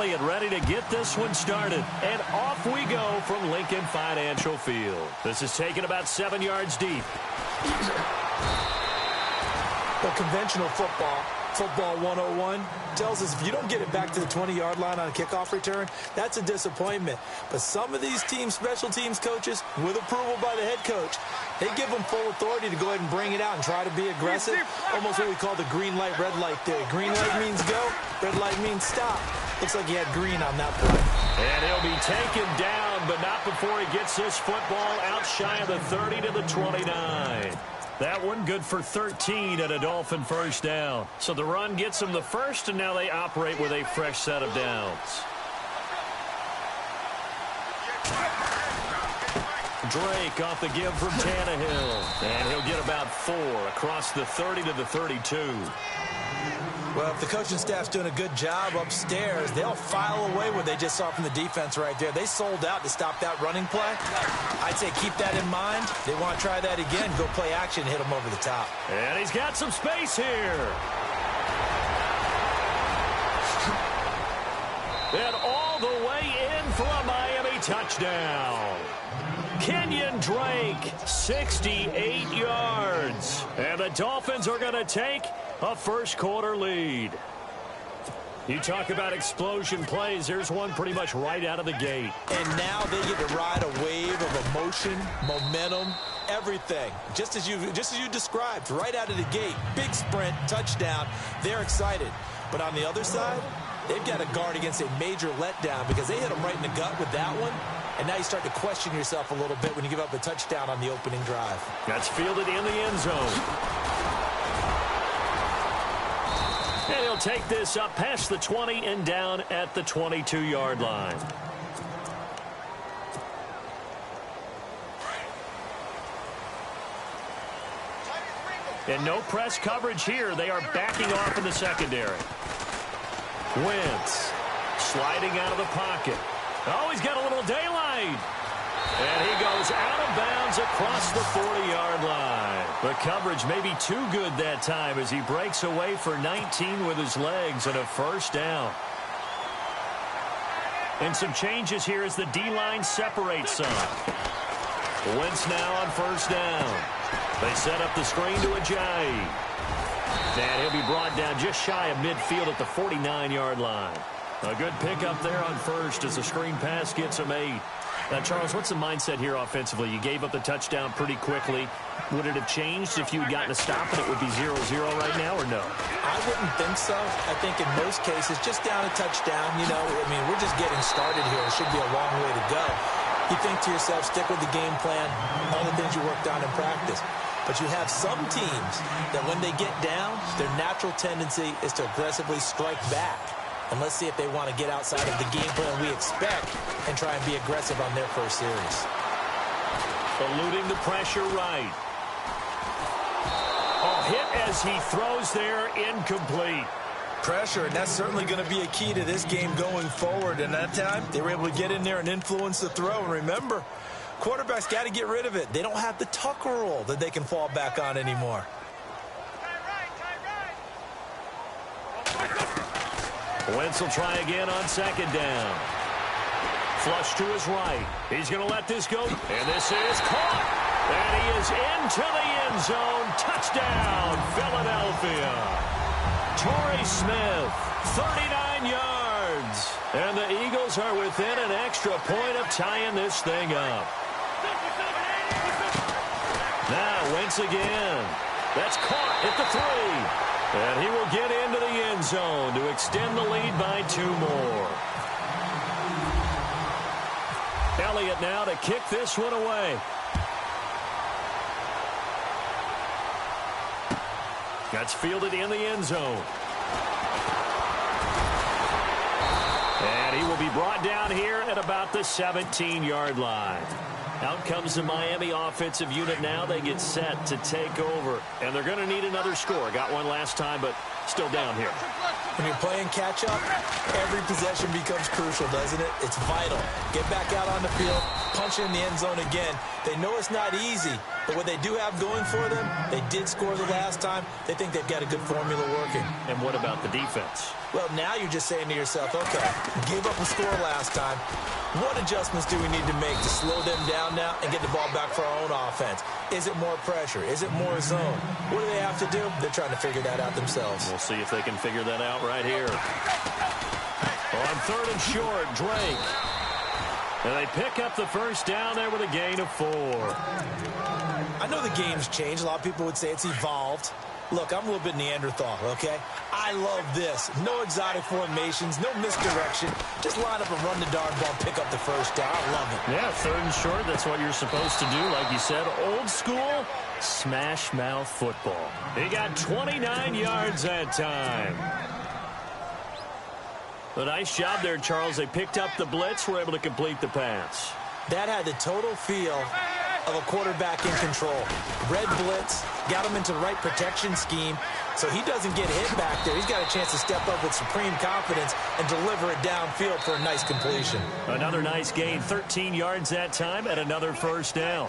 Elliott ready to get this one started. And off we go from Lincoln Financial Field. This is taken about 7 yards deep. Well, conventional football 101, tells us if you don't get it back to the 20-yard line on a kickoff return, that's a disappointment. But some of these special teams coaches, with approval by the head coach, they give them full authority to go ahead and bring it out and try to be aggressive. Almost what we call the green light, red light theory. Green light means go, red light means stop. Looks like he had green on that play. And he'll be taken down, but not before he gets this football out shy of the 30 to the 29. That one good for 13 and a Dolphin first down. So the run gets them the first, and now they operate with a fresh set of downs. Drake off the give from Tannehill. And he'll get about 4 across the 30 to the 32. Well, if the coaching staff's doing a good job upstairs, they'll file away what they just saw from the defense right there. They sold out to stop that running play. I'd say keep that in mind. They want to try that again. Go play action, hit them over the top. And he's got some space here. And all the way in for a Miami touchdown. Kenyon Drake, 68 yards. And the Dolphins are going to take a first-quarter lead. You talk about explosion plays. There's one pretty much right out of the gate. And now they get to ride a wave of emotion, momentum, everything. Just as you described, right out of the gate. Big sprint, touchdown. They're excited. But on the other side, they've got to guard against a major letdown because they hit them right in the gut with that one. And now you start to question yourself a little bit when you give up a touchdown on the opening drive. That's fielded in the end zone. And he'll take this up past the 20 and down at the 22-yard line. And no press coverage here. They are backing off in the secondary. Wentz sliding out of the pocket. Oh, he's got a little daylight. And he goes out of bounds across the 40-yard line. The coverage may be too good that time as he breaks away for 19 with his legs and a first down. And some changes here as the D-line separates some. Wentz now on first down. They set up the screen to Ajayi. And he'll be brought down just shy of midfield at the 49-yard line. A good pickup there on first as the screen pass gets him 8. Now, Charles, what's the mindset here offensively? You gave up the touchdown pretty quickly. Would it have changed if you had gotten a stop and it would be 0-0 right now, or no? I wouldn't think so. I think in most cases, just down a touchdown, we're just getting started here. It should be a long way to go. You think to yourself, stick with the game plan, all the things you worked on in practice. But you have some teams that when they get down, their natural tendency is to aggressively strike back. And let's see if they want to get outside of the game plan we expect and try and be aggressive on their first series. Eluding the pressure right. Oh, hit as he throws there, incomplete. Pressure, and that's certainly going to be a key to this game going forward. And that time, they were able to get in there and influence the throw. And remember, quarterbacks got to get rid of it. They don't have the Tucker rule that they can fall back on anymore. Wentz will try again on second down. Flush to his right. He's going to let this go. And this is caught. And he is into the end zone. Touchdown, Philadelphia. Torrey Smith, 39 yards. And the Eagles are within an extra point of tying this thing up. Now, Wentz again. That's caught at the 3. And he will get into the end zone to extend the lead by 2 more. Elliott now to kick this one away. That's fielded in the end zone. And he will be brought down here at about the 17-yard line. Out comes the Miami offensive unit now. They get set to take over. And they're going to need another score. Got one last time, but still down here. When you're playing catch-up, every possession becomes crucial, doesn't it? It's vital. Get back out on the field, punch in the end zone again. They know it's not easy, But what they do have going for them, they did score the last time. They think they've got a good formula working. And what about the defense? Well, now you're just saying to yourself, okay, gave up a score last time. What adjustments do we need to make to slow them down now and get the ball back for our own offense? Is it more pressure? Is it more zone? What do they have to do? They're trying to figure that out themselves. We'll see if they can figure that out right here. On 3rd and short, Drake. And they pick up the first down there with a gain of 4. I know the game's changed. A lot of people would say it's evolved. Look, I'm a little bit Neanderthal, okay? I love this. No exotic formations, no misdirection. Just line up and run the darn ball, pick up the first down. I love it. Yeah, 3rd and short, that's what you're supposed to do. Like you said, old school, smash mouth football. He got 29 yards that time. A nice job there, Charles. They picked up the blitz, were able to complete the pass. That had the total feel of a quarterback in control. Red blitz, got him into the right protection scheme, so he doesn't get hit back there. He's got a chance to step up with supreme confidence and deliver it downfield for a nice completion. Another nice gain, 13 yards that time, and another first down.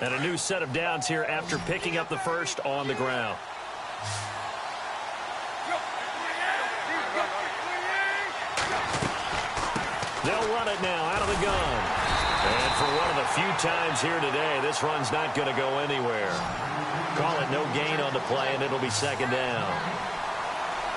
And a new set of downs here after picking up the first on the ground. They'll run it now out of the gun. And for one of the few times here today, this run's not going to go anywhere. Call it no gain on the play, and it'll be 2nd down.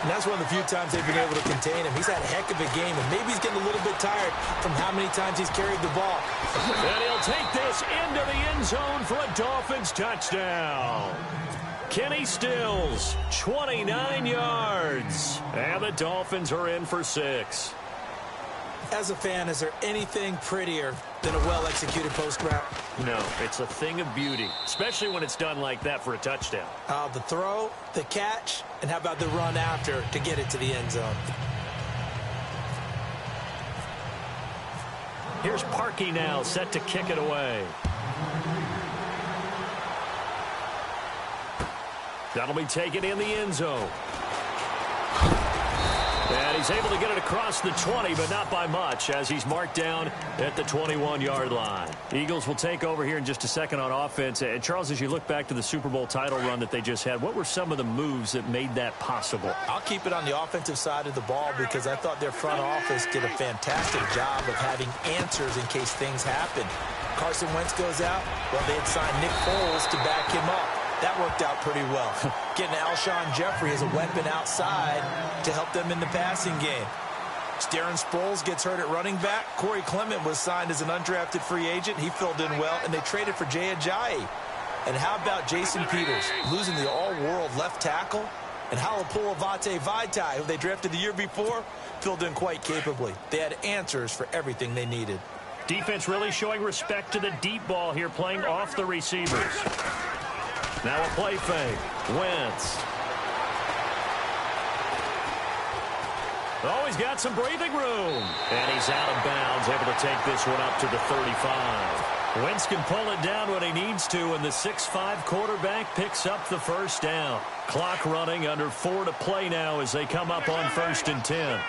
And that's one of the few times they've been able to contain him. He's had a heck of a game, and maybe he's getting a little bit tired from how many times he's carried the ball. And he'll take this into the end zone for a Dolphins touchdown. Kenny Stills, 29 yards. And the Dolphins are in for 6. As a fan, is there anything prettier than a well-executed post route? No, it's a thing of beauty, especially when it's done like that for a touchdown. The throw, the catch, and how about the run after to get it to the end zone? Here's Parkey now, set to kick it away. That'll be taken in the end zone. And he's able to get it across the 20, but not by much, as he's marked down at the 21-yard line. Eagles will take over here in just a second on offense. And Charles, as you look back to the Super Bowl title run that they just had, what were some of the moves that made that possible? I'll keep it on the offensive side of the ball because I thought their front office did a fantastic job of having answers in case things happen. Carson Wentz goes out. Well, they had signed Nick Foles to back him up. That worked out pretty well. Getting Alshon Jeffrey as a weapon outside to help them in the passing game. Darren Sproles gets hurt at running back. Corey Clement was signed as an undrafted free agent. He filled in well, and they traded for Jay Ajayi. And how about Jason Peters losing the all-world left tackle? And Halapoulivaati Vaitai, who they drafted the year before, filled in quite capably. They had answers for everything they needed. Defense really showing respect to the deep ball here, playing off the receivers. Now a play fake. Wentz. Oh, he's got some breathing room. And he's out of bounds, able to take this one up to the 35. Wentz can pull it down when he needs to, and the 6'5" quarterback picks up the first down. Clock running, under 4 to play now as they come up on 1st and 10.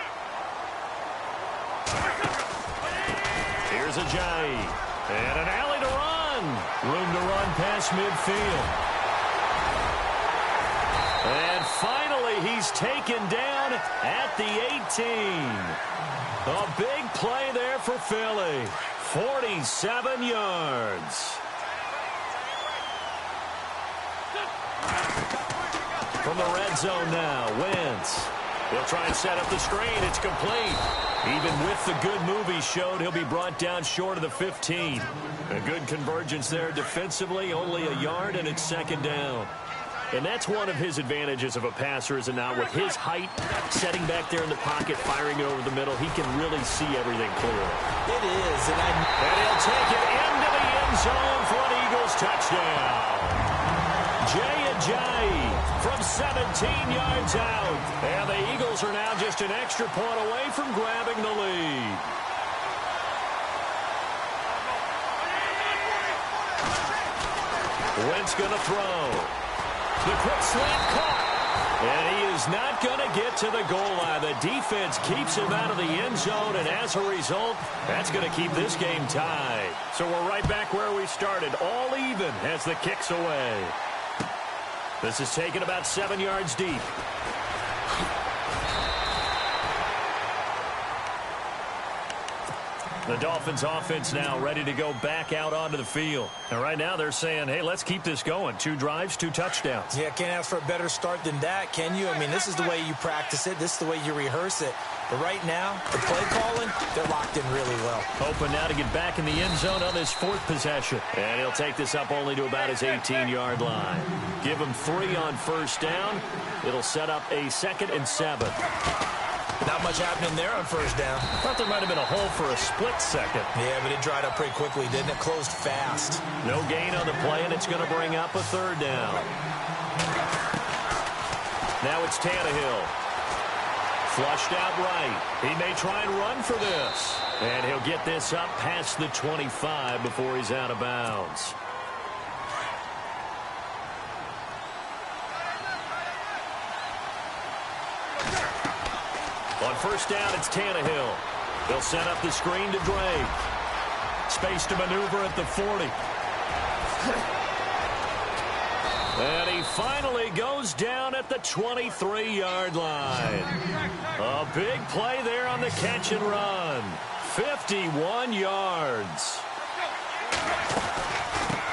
Here's Ajayi. And an alley to run. Room to run past midfield. And finally, he's taken down at the 18. A big play there for Philly. 47 yards. From the red zone now, Wentz. He'll try and set up the screen. It's complete. Even with the good move he showed, he'll be brought down short of the 15. A good convergence there defensively, only a yard, and it's 2nd down. And that's one of his advantages of a passer, is it not? With his height, setting back there in the pocket, firing it over the middle, he can really see everything clearly. It is. And he'll take it into the end zone for an Eagles touchdown. Jay Ajayi from 17 yards out. And the Eagles are now just an extra point away from grabbing the lead. Wentz going to throw. The quick slant caught. And he is He's not going to get to the goal line. The defense keeps him out of the end zone, and as a result, that's going to keep this game tied. So we're right back where we started, all even as the kick's away. This is taken about 7 yards deep. The Dolphins offense now ready to go back out onto the field. And right now they're saying, hey, let's keep this going. 2 drives, 2 touchdowns. Yeah, can't ask for a better start than that, can you? I mean, this is the way you practice it. This is the way you rehearse it. But right now, the play calling, they're locked in really well. Hoping now to get back in the end zone on this 4th possession. And he'll take this up only to about his 18-yard line. Give him 3 on 1st down. It'll set up a 2nd and 7. Not much happening there on 1st down. Thought there might have been a hole for a split second. Yeah, but it dried up pretty quickly, didn't it? Closed fast. No gain on the play, and it's going to bring up a 3rd down. Now it's Tannehill. Flushed out right. He may try and run for this. And he'll get this up past the 25 before he's out of bounds. On 1st down, it's Tannehill. They'll set up the screen to Drake. Space to maneuver at the 40. And he finally goes down at the 23-yard line. A big play there on the catch and run. 51 yards.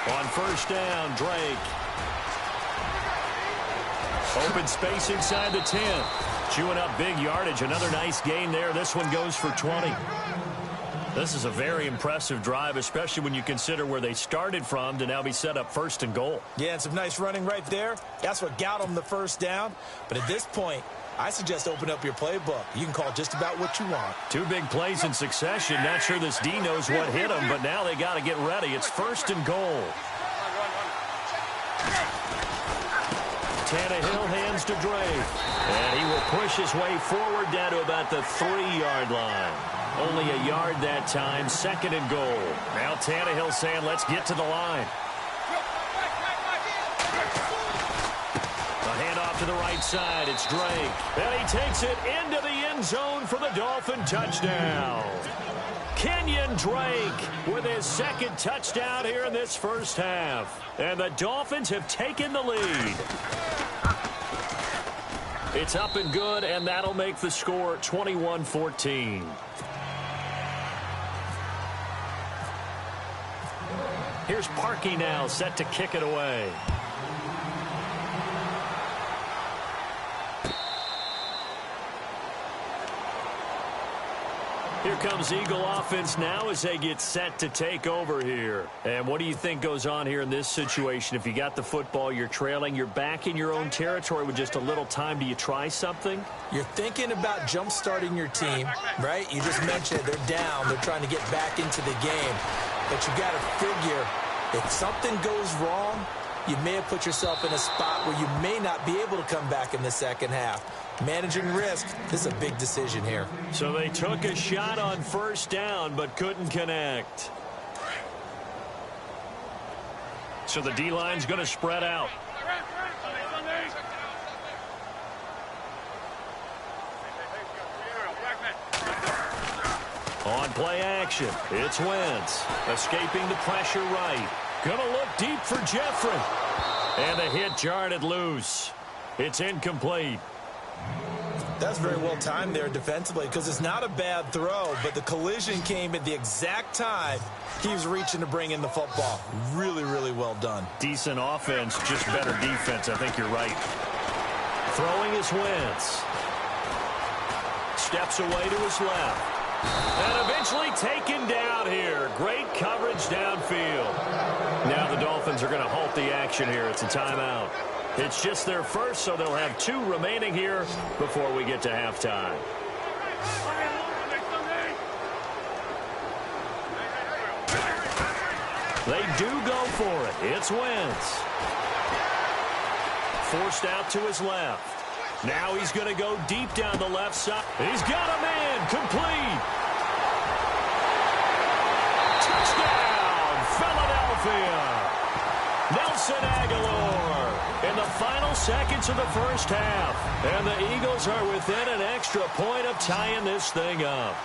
On 1st down, Drake. Open space inside the 10. Chewing up big yardage. Another nice gain there. This one goes for 20. This is a very impressive drive, especially when you consider where they started from to now be set up 1st and goal. Yeah, and some nice running right there. That's what got them the 1st down. But at this point, I suggest open up your playbook. You can call just about what you want. 2 big plays in succession. Not sure this D knows what hit him, but now they got to get ready. It's 1st and goal. Tannehill hands to Drake. And he will push his way forward down to about the 3-yard line. Only a yard that time, 2nd and goal. Now Tannehill saying, let's get to the line. A handoff to the right side. It's Drake. And he takes it into the end zone for the Dolphin touchdown. Kenyon Drake with his 2nd touchdown here in this 1st half. And the Dolphins have taken the lead. It's up and good, and that'll make the score 21-14. Here's Parkey now, set to kick it away. Here comes Eagle offense now as they get set to take over here. And what do you think goes on here in this situation? If you got the football, you're trailing, you're back in your own territory with just a little time. Do you try something? You're thinking about jump-starting your team, right? You just mentioned it. They're down. They're trying to get back into the game. But you got to figure, if something goes wrong, you may have put yourself in a spot where you may not be able to come back in the 2nd half. Managing risk, this is a big decision here. So they took a shot on 1st down, but couldn't connect. So the D-line's going to spread out. On play action, it's Wentz. Escaping the pressure right. Gonna look deep for Jeffrey. And the hit jarred it loose. It's incomplete. That's very well timed there defensively because it's not a bad throw, but the collision came at the exact time he was reaching to bring in the football. Really, really well done. Decent offense, just better defense. I think you're right. Throwing is Wentz. Steps away to his left. And eventually taken down here. Great coverage downfield. Now the Dolphins are going to halt the action here. It's a timeout. It's just their first, so they'll have 2 remaining here before we get to halftime. They do go for it. It's Wentz. Forced out to his left. Now he's going to go deep down the left side. He's got a man. Complete. Touchdown, Philadelphia. Nelson Aguilar. in the final seconds of the first half. And the Eagles are within an extra point of tying this thing up.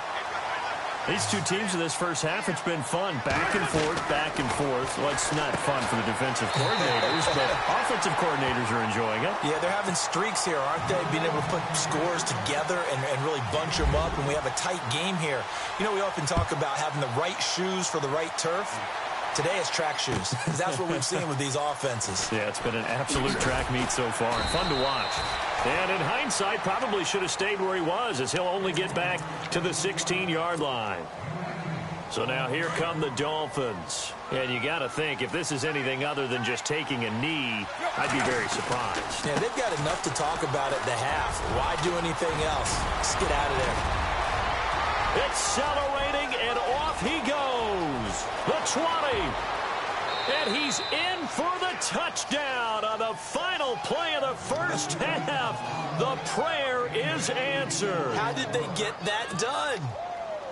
These two teams in this first half, it's been fun. Back and forth, back and forth. Well, it's not fun for the defensive coordinators, but offensive coordinators are enjoying it. Yeah, they're having streaks here, aren't they? Being able to put scores together and really bunch them up, and we have a tight game here. You know, we often talk about having the right shoes for the right turf. Today it's track shoes. That's what we've seen with these offenses. Yeah, it's been an absolute track meet so far. Fun to watch. And in hindsight, probably should have stayed where he was, as he'll only get back to the 16-yard line. So now here come the Dolphins. And you got to think, if this is anything other than just taking a knee, I'd be very surprised. Yeah, they've got enough to talk about at the half. Why do anything else? Let's get out of there. Accelerating, and off he goes. The 20. And he's in for the touchdown on the final play of the first half. The prayer is answered. How did they get that done?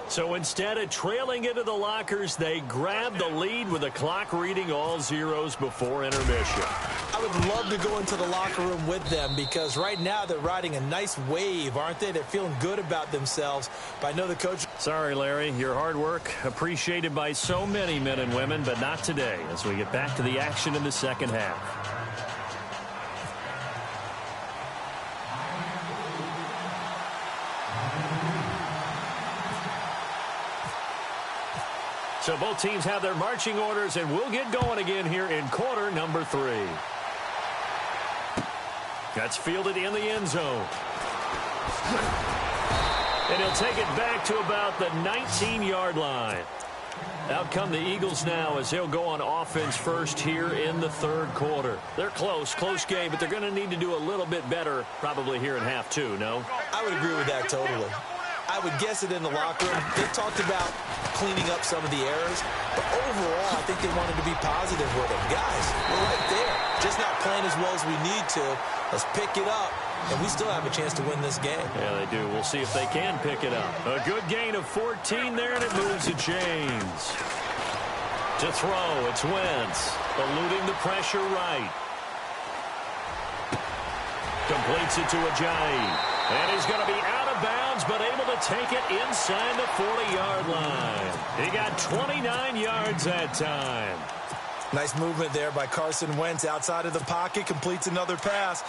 So instead of trailing into the lockers, they grabbed the lead with the clock reading all zeros before intermission. I would love to go into the locker room with them because right now they're riding a nice wave, aren't they? They're feeling good about themselves. But I know the coach... Sorry, Larry. Your hard work appreciated by so many men and women, but not today as we get back to the action in the second half. So both teams have their marching orders, and we'll get going again here in quarter number 3. That's fielded in the end zone. And he'll take it back to about the 19-yard line. Out come the Eagles now as they'll go on offense first here in the third quarter. They're close game, but they're going to need to do a little bit better probably here in half 2, no? I would agree with that totally. I would guess it in the locker room. They talked about cleaning up some of the errors, but overall, I think they wanted to be positive with them. Guys, we're right there. Just not playing as well as we need to. Let's pick it up, and we still have a chance to win this game. Yeah, they do. We'll see if they can pick it up. A good gain of 14 there, and it moves to James. To throw, it's Wentz, eluding the pressure right. Completes it to Ajayi. And he's going to be out of bounds, but able to take it inside the 40-yard line. He got 29 yards that time. Nice movement there by Carson Wentz outside of the pocket, completes another pass.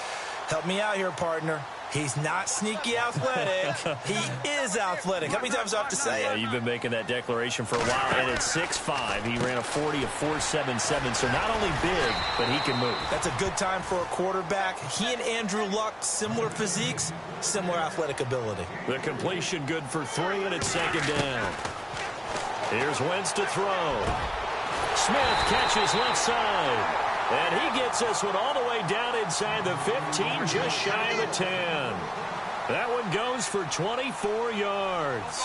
Help me out here, partner. He's not sneaky athletic. He is athletic. How many times do I have to say it? Yeah, you've been making that declaration for a while, and at 6'5", he ran a 40 of 4.77, so not only big, but he can move. That's a good time for a quarterback. He and Andrew Luck, similar physiques, similar athletic ability. The completion good for 3, and it's second down. Here's Wentz to throw. Smith catches left side. And he gets this one all the way down inside the 15, just shy of the 10. That one goes for 24 yards.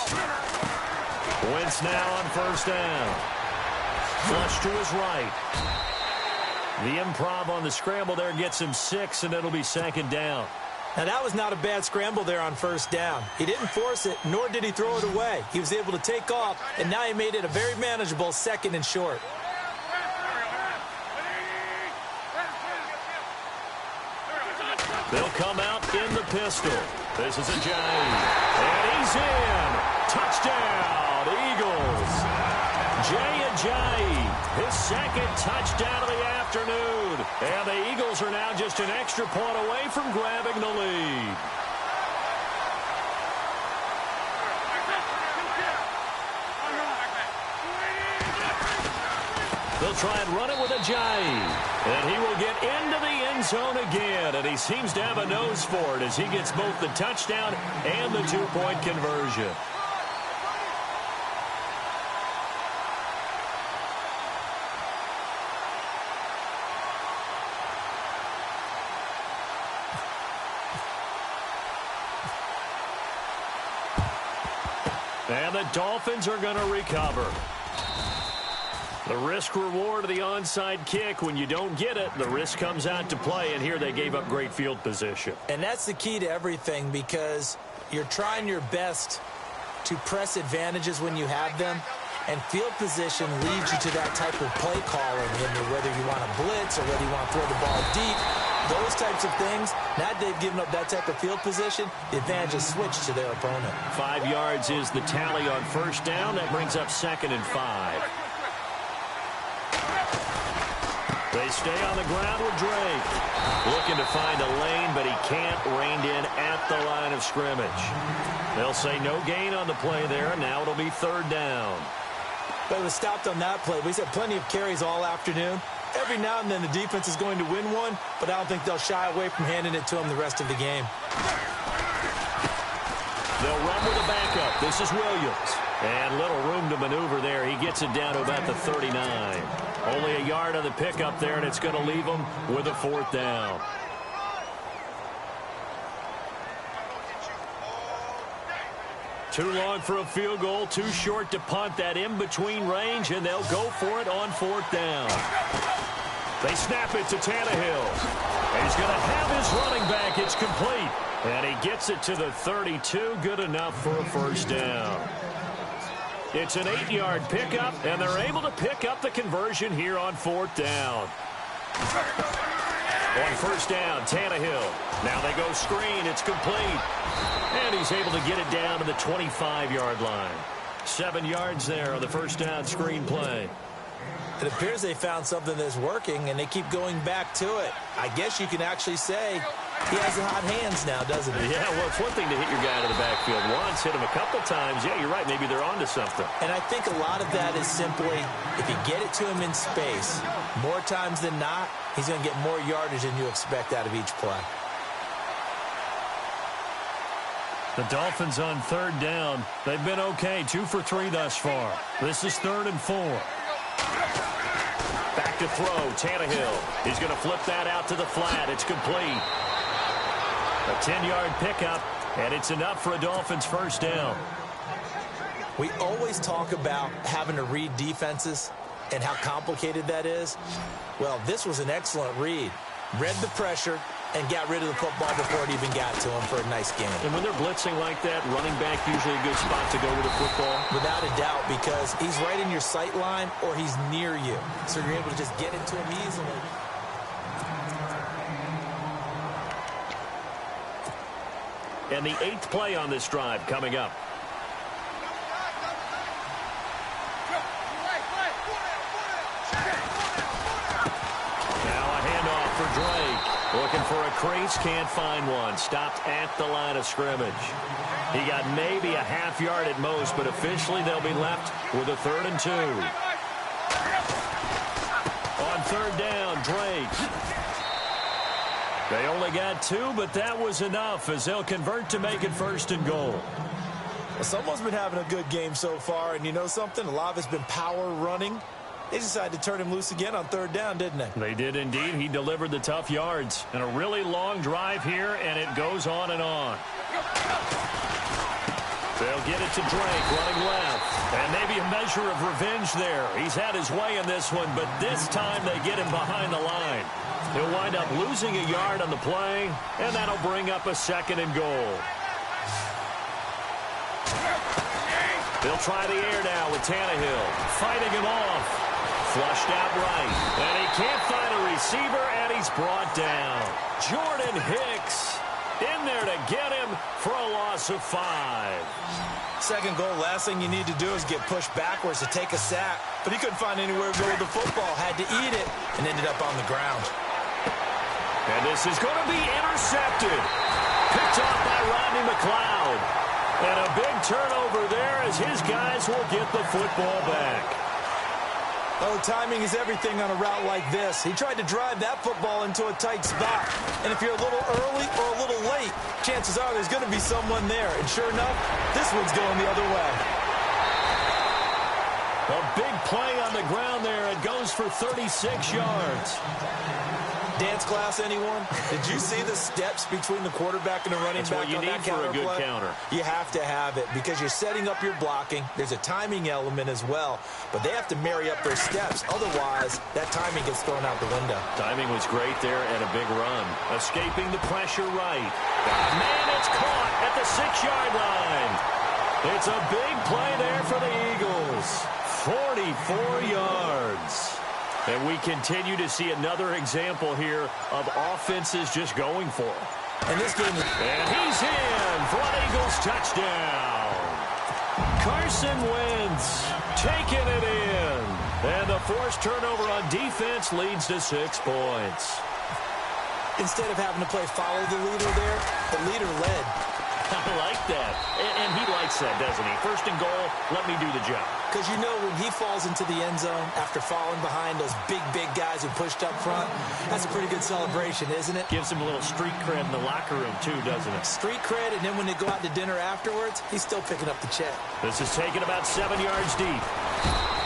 Wentz now on first down. Flush to his right. The improv on the scramble there gets him 6, and it'll be second down. Now, that was not a bad scramble there on first down. He didn't force it, nor did he throw it away. He was able to take off, and now he made it a very manageable second and short. They'll come out in the pistol. This is Ajayi. And he's in. Touchdown, Eagles. Jay Ajayi, his second touchdown of the afternoon. And the Eagles are now just an extra point away from grabbing the lead. They'll try and run it with Ajayi. And he will get into the end zone again. And he seems to have a nose for it as he gets both the touchdown and the 2-point conversion. And the Dolphins are going to recover. The risk-reward of the onside kick, when you don't get it, the risk comes out to play, and here they gave up great field position. And that's the key to everything because you're trying your best to press advantages when you have them, and field position leads you to that type of play calling, whether you want to blitz or whether you want to throw the ball deep. Those types of things, now they've given up that type of field position, the advantage is switched to their opponent. 5 yards is the tally on first down. That brings up 2nd and 5. They stay on the ground with Drake. Looking to find a lane, but he can't. Reined in at the line of scrimmage. They'll say no gain on the play there. Now it'll be 3rd down. But it was stopped on that play. We had plenty of carries all afternoon. Every now and then the defense is going to win one, but I don't think they'll shy away from handing it to him the rest of the game. They'll run with a backup. This is Williams. And little room to maneuver there. He gets it down to about the 39. Only a yard on the pickup there, and it's going to leave him with a 4th down. Too long for a field goal, too short to punt. That in-between range, and they'll go for it on 4th down. They snap it to Tannehill. And he's going to have his running back. It's complete. And he gets it to the 32. Good enough for a 1st down. It's an 8-yard pickup, and they're able to pick up the conversion here on 4th down. On 1st down, Tannehill. Now they go screen. It's complete. And he's able to get it down to the 25-yard line. 7 yards there on the 1st down screen play. It appears they found something that's working, and they keep going back to it. I guess you can actually say he has the hot hands now, doesn't he? Yeah, well, it's one thing to hit your guy to the backfield once, hit him a couple times. Yeah, you're right. Maybe they're onto something. And I think a lot of that is simply if you get it to him in space, more times than not, he's going to get more yardage than you expect out of each play. The Dolphins on 3rd down. They've been okay, 2 for 3 thus far. This is 3rd and 4. Back to throw, Tannehill. He's going to flip that out to the flat. It's complete. A 10-yard pickup, and it's enough for a Dolphins 1st down. We always talk about having to read defenses and how complicated that is. Well, this was an excellent read. Read the pressure and got rid of the football before it even got to him for a nice game. And when they're blitzing like that, running back usually a good spot to go with the football? Without a doubt, because he's right in your sight line or he's near you. So you're able to just get it to him easily. And the 8th play on this drive coming up. Now a handoff for Drake. Looking for a crease, can't find one. Stopped at the line of scrimmage. He got maybe a half yard at most, but officially they'll be left with a 3rd and 2. On 3rd down, Drake. They only got 2, but that was enough as they'll convert to make it 1st and goal. Well, someone's been having a good game so far, and you know something? A lot of it's been power running. They decided to turn him loose again on 3rd down, didn't they? They did indeed. He delivered the tough yards. And a really long drive here, and it goes on and on. They'll get it to Drake running left. And maybe a measure of revenge there. He's had his way in this one, but this time they get him behind the line. He'll wind up losing a yard on the play, and that'll bring up a 2nd and goal. They'll try the air now with Tannehill. Fighting him off. Flushed out right. And he can't find a receiver, and he's brought down. Jordan Hicks in there to get him for a loss of 5. 2nd goal, last thing you need to do is get pushed backwards to take a sack. But he couldn't find anywhere to go with the football. Had to eat it and ended up on the ground. And this is going to be intercepted. Picked off by Rodney McLeod. And a big turnover there as his guys will get the football back. Oh, timing is everything on a route like this. He tried to drive that football into a tight spot. And if you're a little early or a little late, chances are there's going to be someone there. And sure enough, this one's going the other way. A big play on the ground there. It goes for 36 yards. Dance class, anyone? Did you see the steps between the quarterback and the running back on that counter play? That's what you need for a good counter. You have to have it because you're setting up your blocking. There's a timing element as well, but they have to marry up their steps. Otherwise, that timing gets thrown out the window. Timing was great there and a big run. Escaping the pressure right. Man, it's caught at the 6-yard line. It's a big play there for the Eagles. 44 yards. And we continue to see another example here of offenses just going for it. And this game is... And he's in for an Eagles touchdown. Carson Wentz taking it in. And the forced turnover on defense leads to 6 points. Instead of having to play follow the leader there, the leader led. I like that. And he likes that, doesn't he? First and goal, let me do the job. Because you know when he falls into the end zone after falling behind those big guys who pushed up front, that's a pretty good celebration, isn't it? Gives him a little street cred in the locker room, too, doesn't it? Street cred, and then when they go out to dinner afterwards, he's still picking up the check. This is taken about 7 yards deep.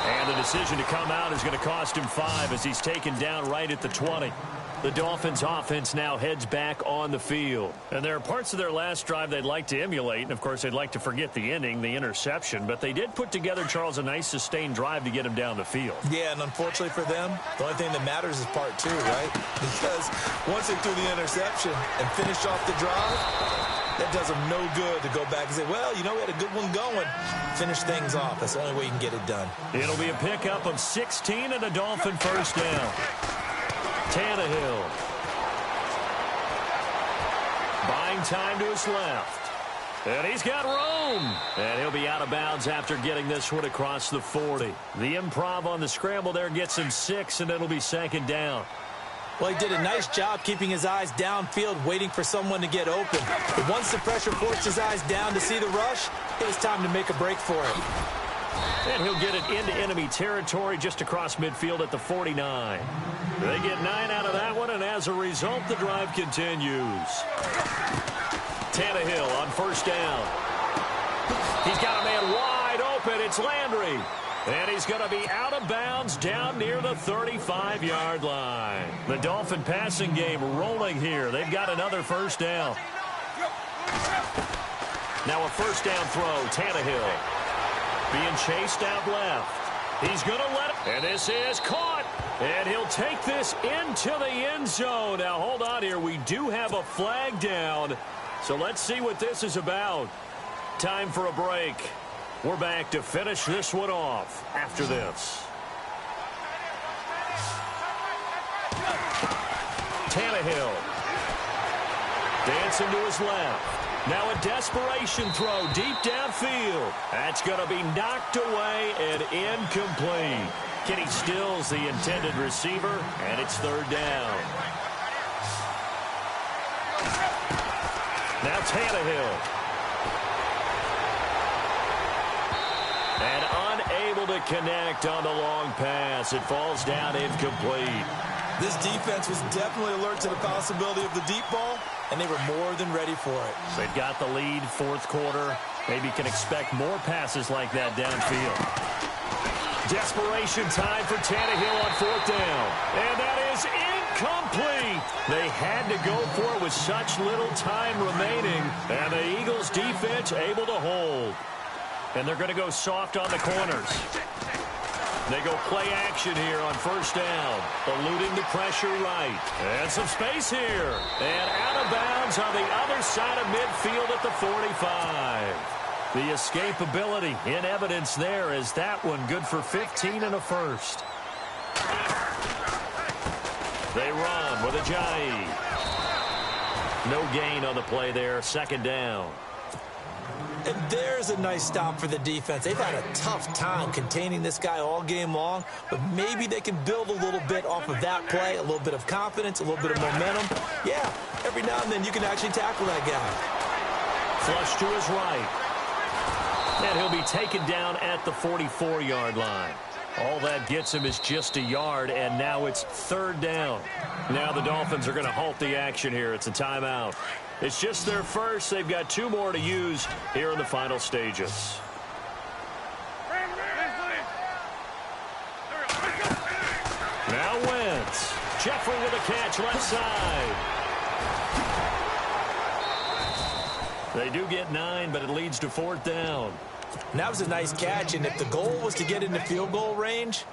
And the decision to come out is going to cost him 5 as he's taken down right at the 20. The Dolphins offense now heads back on the field. And there are parts of their last drive they'd like to emulate. And, of course, they'd like to forget the ending, the interception. But they did put together, Charles, a nice sustained drive to get him down the field. Yeah, and unfortunately for them, the only thing that matters is part 2, right? Because once they threw the interception and finished off the drive, that does them no good to go back and say, well, you know, we had a good one going. Finish things off. That's the only way you can get it done. It'll be a pickup of 16 and a Dolphin first down. Tannehill. Buying time to his left. And he's got room. And he'll be out of bounds after getting this one across the 40. The improv on the scramble there gets him 6, and it'll be second down. Well, he did a nice job keeping his eyes downfield, waiting for someone to get open. But once the pressure forced his eyes down to see the rush, it was time to make a break for him. And he'll get it into enemy territory just across midfield at the 49. They get 9 out of that one, and as a result, the drive continues. Tannehill on first down. He's got a man wide open. It's Landry. And he's going to be out of bounds down near the 35-yard line. The Dolphin passing game rolling here. They've got another first down. Now a first down throw, Tannehill. Being chased out left. He's going to let it. And this is caught. And he'll take this into the end zone. Now, hold on here. We do have a flag down. So let's see what this is about. Time for a break. We're back to finish this one off after this. Tannehill. Dancing to his left. Now a desperation throw deep downfield. That's going to be knocked away and incomplete. Kenny Stills the intended receiver, and it's third down. Now Tannehill. And unable to connect on the long pass. It falls down incomplete. This defense was definitely alert to the possibility of the deep ball, and they were more than ready for it. They've got the lead, fourth quarter. Maybe can expect more passes like that downfield. Desperation time for Tannehill on fourth down. And that is incomplete. They had to go for it with such little time remaining. And the Eagles defense able to hold. And they're going to go soft on the corners. They go play action here on first down. Eluding the pressure right. And some space here. And out of bounds on the other side of midfield at the 45. The escapability in evidence there is that one good for 15 and a first. They run with Ajayi. No gain on the play there. Second down. And there's a nice stop for the defense. They've had a tough time containing this guy all game long, but maybe they can build a little bit off of that play, a little bit of confidence, a little bit of momentum. Yeah, every now and then you can actually tackle that guy. Flush to his right. And he'll be taken down at the 44-yard line. All that gets him is just a yard, and now it's third down. Now the Dolphins are going to halt the action here. It's a timeout. It's just their first. They've got 2 more to use here in the final stages. Now Wentz. Jeffrey with a catch left side. They do get 9, but it leads to fourth down. And that was a nice catch, and if the goal was to get into field goal range,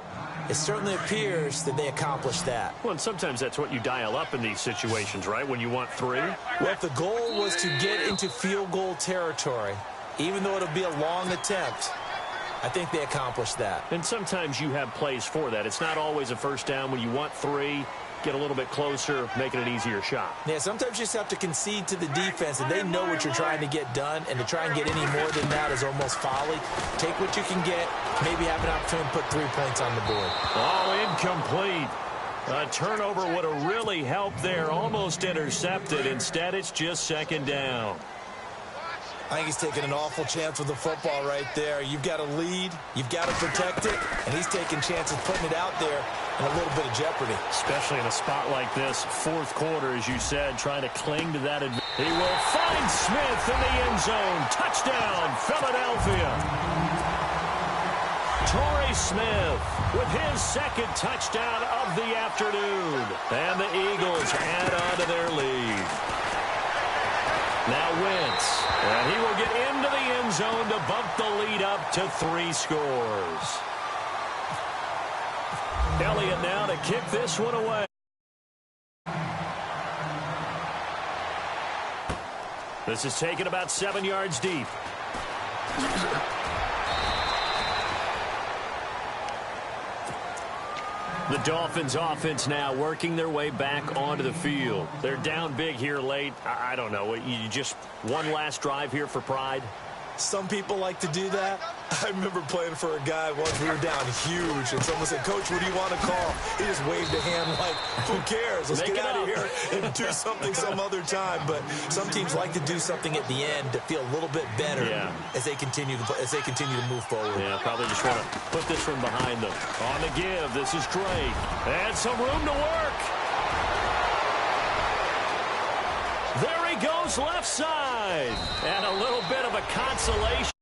it certainly appears that they accomplished that. Well, and sometimes that's what you dial up in these situations, right, when you want 3? Well, if the goal was to get into field goal territory, even though it'll be a long attempt, I think they accomplished that. And sometimes you have plays for that. It's not always a first down when you want 3. Get a little bit closer, make it an easier shot. Yeah, sometimes you just have to concede to the defense, and they know what you're trying to get done, and to try and get any more than that is almost folly. Take what you can get, maybe have an opportunity to put 3 points on the board. Oh, incomplete. A turnover would have really helped there, almost intercepted. Instead, it's just second down. I think he's taking an awful chance with the football right there. You've got to lead, you've got to protect it, and he's taking chances putting it out there in a little bit of jeopardy. Especially in a spot like this, fourth quarter, as you said, trying to cling to that advantage. He will find Smith in the end zone. Touchdown, Philadelphia. Torrey Smith with his second touchdown of the afternoon. And the Eagles add on to their lead. Now Wentz, and he will get into the end zone to bump the lead up to 3 scores. Elliott now to kick this one away. This is taken about 7 yards deep. The Dolphins offense now working their way back onto the field. They're down big here late. I don't know. You just one last drive here for pride? Some people like to do that. I remember playing for a guy once. We were down huge, and someone said, "Coach, what do you want to call?" He just waved a hand like, "Who cares? Let's get out of here and do something some other time." But some teams like to do something at the end to feel a little bit better as they continue to move forward. Yeah, probably just want to put this one behind them. On the give, this is Drake. And some room to work. There he goes left side. And a little bit of a consolation.